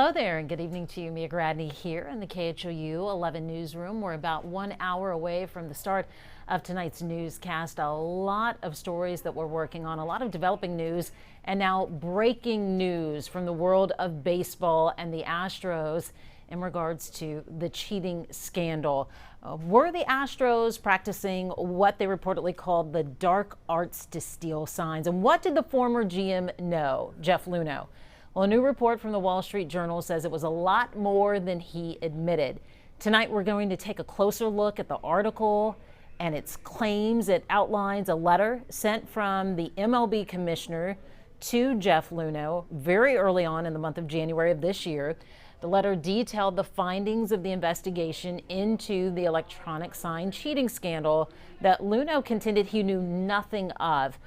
Hello there and good evening to you. Mia Gradney here in the KHOU 11 newsroom. We're about 1 hour away from the start of tonight's newscast. A lot of stories that we're working on, a lot of developing news, and now breaking news from the world of baseball and the Astros in regards to the cheating scandal. Were the Astros practicing what they reportedly called the dark arts to steal signs? And what did the former GM know, Jeff Luhnow? Well, a new report from the Wall Street Journal says it was a lot more than he admitted. Tonight, we're going to take a closer look at the article and its claims. It outlines a letter sent from the MLB commissioner to Jeff Luhnow very early on in the month of January of this year. The letter detailed the findings of the investigation into the electronic sign cheating scandal that Luhnow contended he knew nothing of.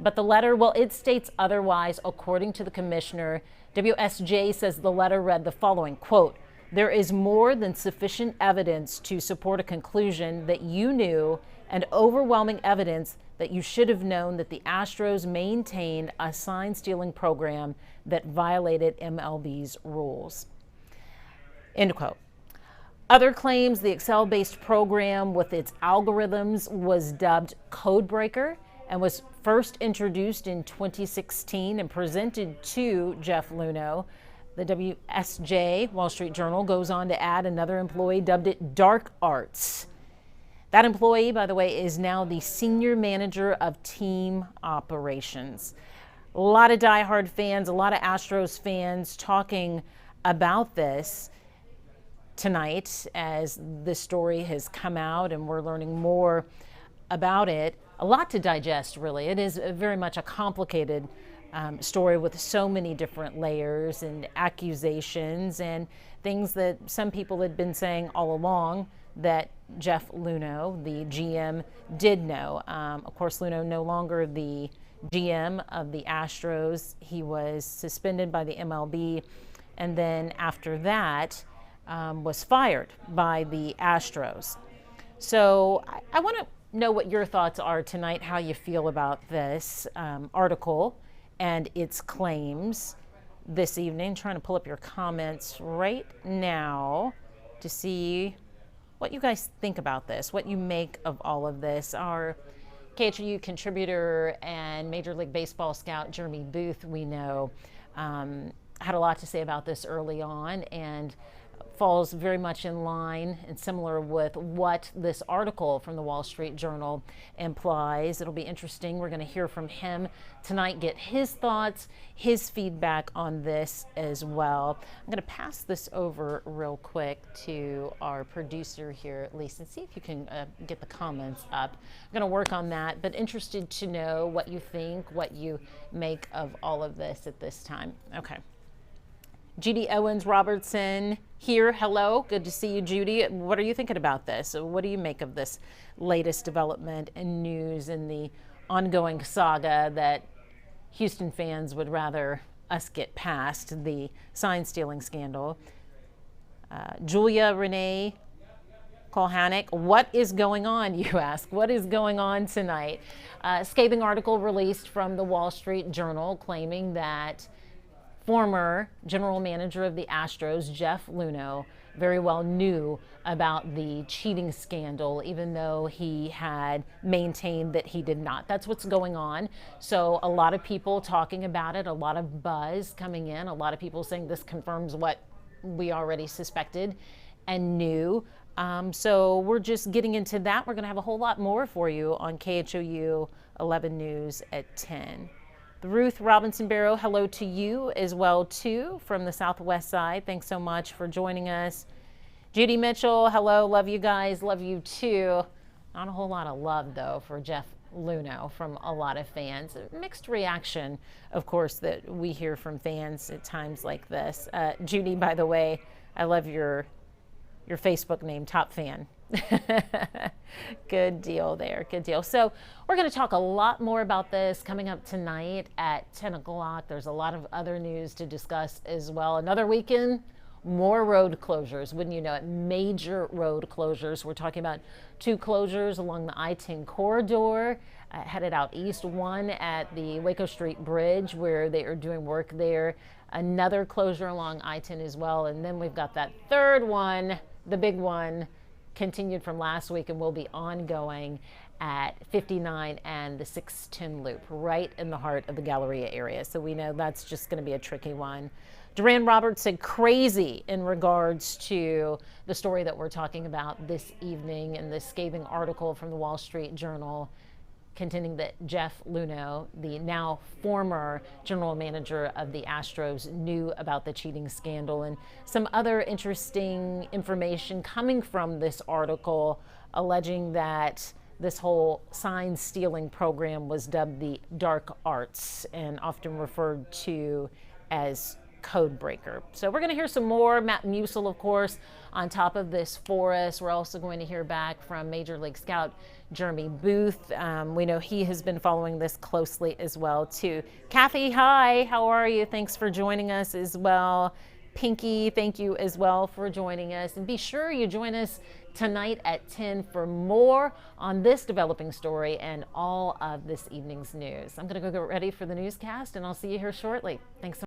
But the letter, well, it states otherwise, according to the commissioner. WSJ says the letter read the following, quote, "There is more than sufficient evidence to support a conclusion that you knew and overwhelming evidence that you should have known that the Astros maintained a sign stealing program that violated MLB's rules." End quote. Other claims the Excel-based program with its algorithms was dubbed Codebreaker and was first introduced in 2016 and presented to Jeff Luhnow. The WSJ, Wall Street Journal, goes on to add another employee dubbed it Dark Arts. That employee, by the way, is now the senior manager of team operations. A lot of diehard fans, a lot of Astros fans talking about this tonight as this story has come out and we're learning more about it. A lot to digest, really. It is very much a complicated story with so many different layers and accusations and things that some people had been saying all along that Jeff Luhnow, the GM, did know. Of course, Luhnow no longer the GM of the Astros. He was suspended by the MLB and then after that was fired by the Astros. So I want to know what your thoughts are tonight, how you feel about this article and its claims this evening. Trying to pull up your comments right now to see what you guys think about this, what you make of all of this. Our KHOU contributor and Major League Baseball scout Jeremy Booth, we know, had a lot to say about this early on and falls very much in line and similar with what this article from the Wall Street Journal implies. It'll be interesting. We're going to hear from him tonight, get his thoughts, his feedback on this as well. I'm going to pass this over real quick to our producer here, Lisa, and see if you can get the comments up. I'm going to work on that, but interested to know what you think, what you make of all of this at this time. Okay. Judy Owens Robertson here. Hello. Good to see you, Judy. What are you thinking about this? What do you make of this latest development and news in the ongoing saga that Houston fans would rather us get past, the sign stealing scandal? Julia Renee Kolhanek, what is going on, you ask? What is going on tonight? Scathing article released from the Wall Street Journal claiming that former general manager of the Astros, Jeff Luhnow, very well knew about the cheating scandal, even though he had maintained that he did not. That's what's going on. So a lot of people talking about it, a lot of buzz coming in, a lot of people saying this confirms what we already suspected and knew. So we're just getting into that. We're going to have a whole lot more for you on KHOU 11 News at 10. Ruth Robinson Barrow, hello to you as well, too, from the Southwest side. Thanks so much for joining us. Judy Mitchell, hello. Love you guys. Love you, too. Not a whole lot of love, though, for Jeff Luhnow from a lot of fans. Mixed reaction, of course, that we hear from fans at times like this. Judy, by the way, I love your Facebook name, Top Fan. Good deal there. Good deal. So we're going to talk a lot more about this coming up tonight at 10 o'clock. There's a lot of other news to discuss as well. Another weekend more road closures. Wouldn't you know it? Major road closures. We're talking about 2 closures along the I-10 corridor, headed out east, one at the Waco Street Bridge where they are doing work there. Another closure along I-10 as well. And then we've got that third one, the big one, continued from last week and will be ongoing at 59 and the 610 loop, right in the heart of the Galleria area. So we know that's just going to be a tricky one. Duran Roberts said crazy in regards to the story that we're talking about this evening in this scathing article from the Wall Street Journal, contending that Jeff Luhnow, the now former general manager of the Astros, knew about the cheating scandal. And some other interesting information coming from this article alleging that this whole sign stealing program was dubbed the dark arts and often referred to as code breaker. So we're going to hear some more. Matt Musil, of course, on top of this for us. We're also going to hear back from Major League Scout Jeremy Booth. We know he has been following this closely as well, too. Kathy, hi. How are you? Thanks for joining us as well. Pinky, thank you as well for joining us. And be sure you join us tonight at 10 for more on this developing story and all of this evening's news. I'm going to go get ready for the newscast, and I'll see you here shortly. Thanks so much.